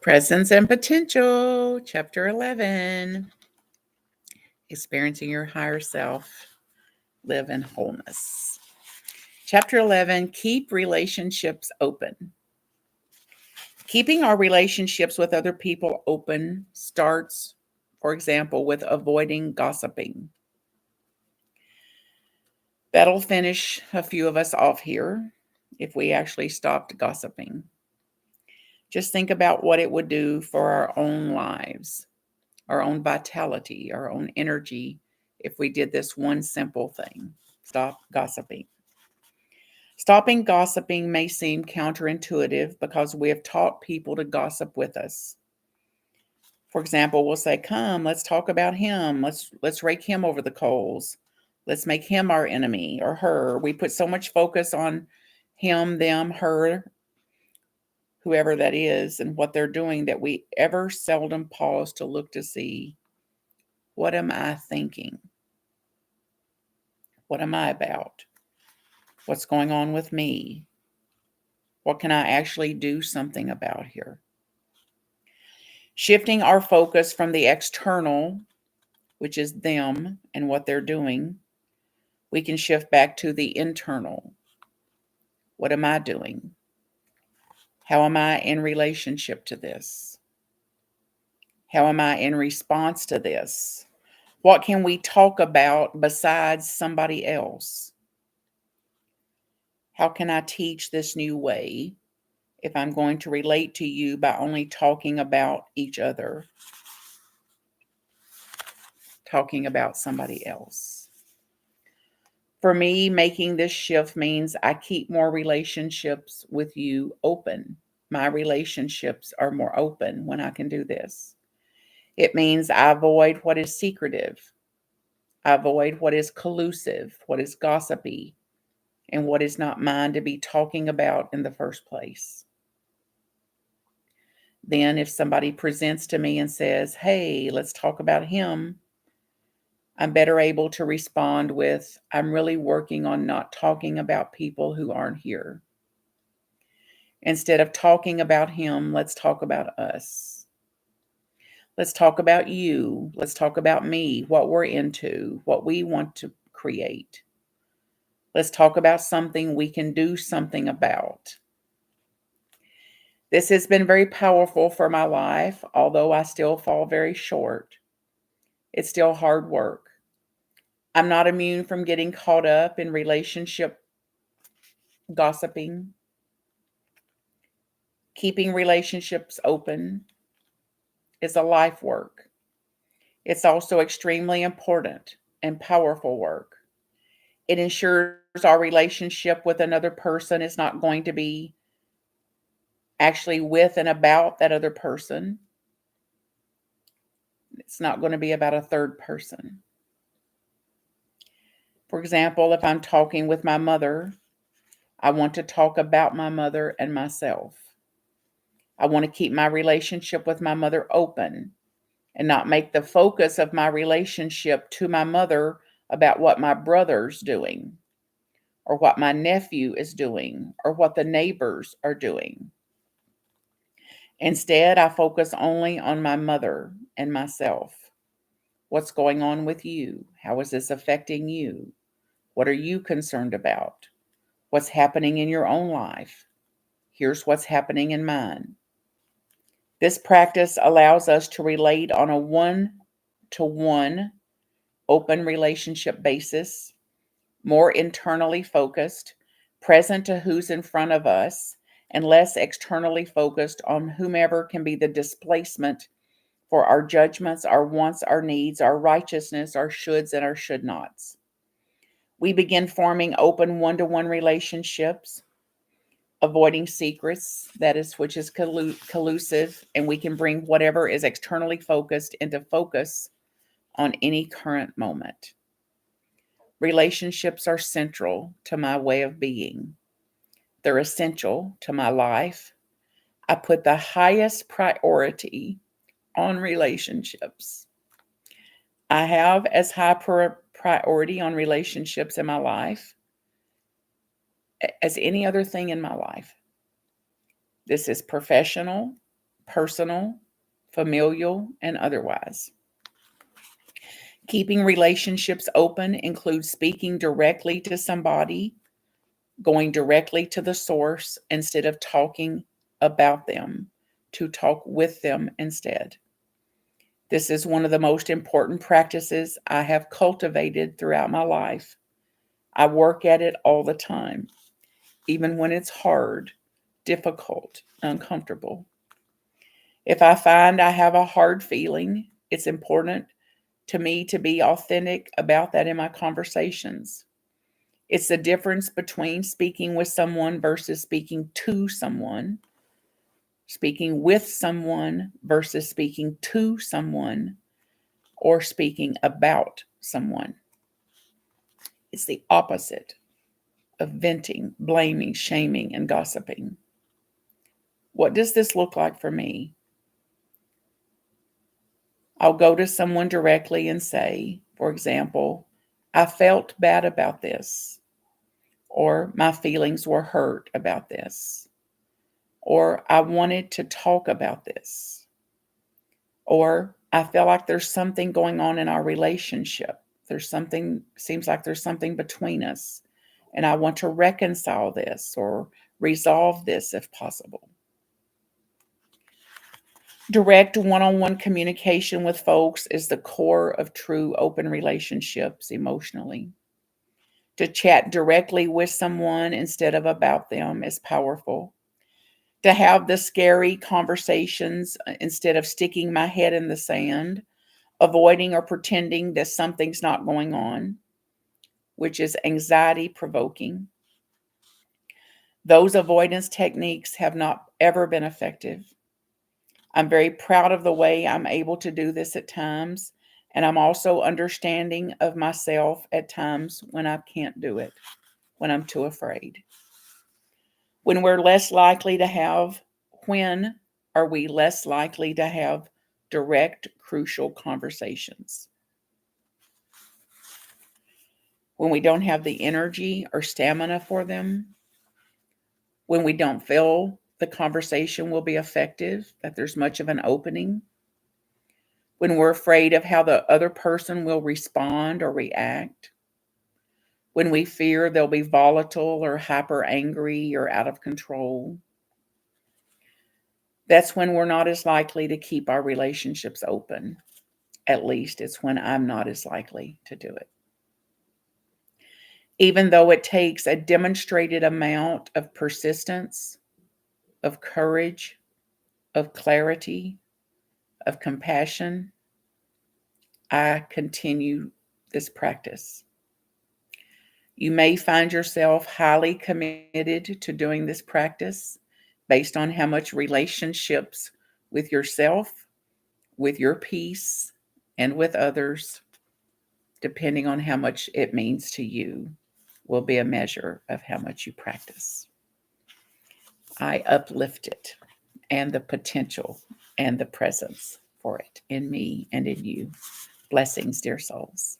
Presence and Potential, Chapter 11. Experiencing your higher self, live in wholeness. Chapter 11, keep relationships open. Keeping our relationships with other people open starts, for example, with avoiding gossiping. That'll finish a few of us off here if we actually stopped gossiping. Just think about what it would do for our own lives, our own vitality, our own energy, if we did this one simple thing: stop gossiping. Stopping gossiping may seem counterintuitive because we have taught people to gossip with us. For example, we'll say, "Come, let's talk about him. Let's rake him over the coals. Let's make him our enemy or her." We put so much focus on him, them, her, whoever that is, and what they're doing that we ever seldom pause to look to see, what am I thinking? What am I about? What's going on with me? What can I actually do something about here? Shifting our focus from the external, which is them and what they're doing, we can shift back to the internal. What am I doing? How am I in relationship to this? How am I in response to this? What can we talk about besides somebody else? How can I teach this new way if I'm going to relate to you by only talking about each other, talking about somebody else? For me, making this shift means I keep more relationships with you open. My relationships are more open when I can do this. It means I avoid what is secretive. I avoid what is collusive, what is gossipy, and what is not mine to be talking about in the first place. Then, if somebody presents to me and says, "Hey, let's talk about him," I'm better able to respond with, "I'm really working on not talking about people who aren't here. Instead of talking about him, let's talk about us. Let's talk about you. Let's talk about me, what we're into, what we want to create. Let's talk about something we can do something about." This has been very powerful for my life, although I still fall very short. It's still hard work. I'm not immune from getting caught up in relationship gossiping. Keeping relationships open is a life work. It's also extremely important and powerful work. It ensures our relationship with another person is not going to be actually with and about that other person. It's not going to be about a third person. For example, if I'm talking with my mother, I want to talk about my mother and myself. I want to keep my relationship with my mother open and not make the focus of my relationship to my mother about what my brother's doing or what my nephew is doing or what the neighbors are doing. Instead, I focus only on my mother and myself. What's going on with you? How is this affecting you? What are you concerned about? What's happening in your own life? Here's what's happening in mine. This practice allows us to relate on a one-to-one open relationship basis, more internally focused, present to who's in front of us, and less externally focused on whomever can be the displacement for our judgments, our wants, our needs, our righteousness, our shoulds, and our should nots. We begin forming open one-to-one relationships, avoiding secrets, that is, which is collusive, and we can bring whatever is externally focused into focus on any current moment. Relationships are central to my way of being. They're essential to my life. I put the highest priority on relationships. I have as high priority on relationships in my life as any other thing in my life. This is professional, personal, familial, and otherwise. Keeping relationships open includes speaking directly to somebody, going directly to the source instead of talking about them, to talk with them instead. This is one of the most important practices I have cultivated throughout my life. I work at it all the time, even when it's hard, difficult, uncomfortable. If I find I have a hard feeling, it's important to me to be authentic about that in my conversations. It's the difference between speaking with someone versus speaking to someone, speaking with someone versus speaking to someone, or speaking about someone. It's the opposite of venting, blaming, shaming, and gossiping. What does this look like for me? I'll go to someone directly and say, for example, I felt bad about this, or my feelings were hurt about this, or I wanted to talk about this, or I feel like there's something going on in our relationship. Seems like there's something between us, and I want to reconcile this or resolve this if possible. Direct one-on-one communication with folks is the core of true open relationships emotionally. To chat directly with someone instead of about them is powerful. To have the scary conversations instead of sticking my head in the sand, avoiding or pretending that something's not going on, which is anxiety provoking. Those avoidance techniques have not ever been effective. I'm very proud of the way I'm able to do this at times, and I'm also understanding of myself at times when I can't do it, when I'm too afraid. When we're less likely to have, when are we less likely to have direct, crucial conversations? When we don't have the energy or stamina for them, when we don't feel the conversation will be effective, that there's much of an opening, when we're afraid of how the other person will respond or react, when we fear they'll be volatile or hyper angry or out of control. That's when we're not as likely to keep our relationships open. At least it's when I'm not as likely to do it. Even though it takes a demonstrated amount of persistence, of courage, of clarity, of compassion, I continue this practice. You may find yourself highly committed to doing this practice based on how much relationships with yourself, with your peace, and with others, depending on how much it means to you, will be a measure of how much you practice. I uplift it and the potential and the presence for it in me and in you. Blessings, dear souls.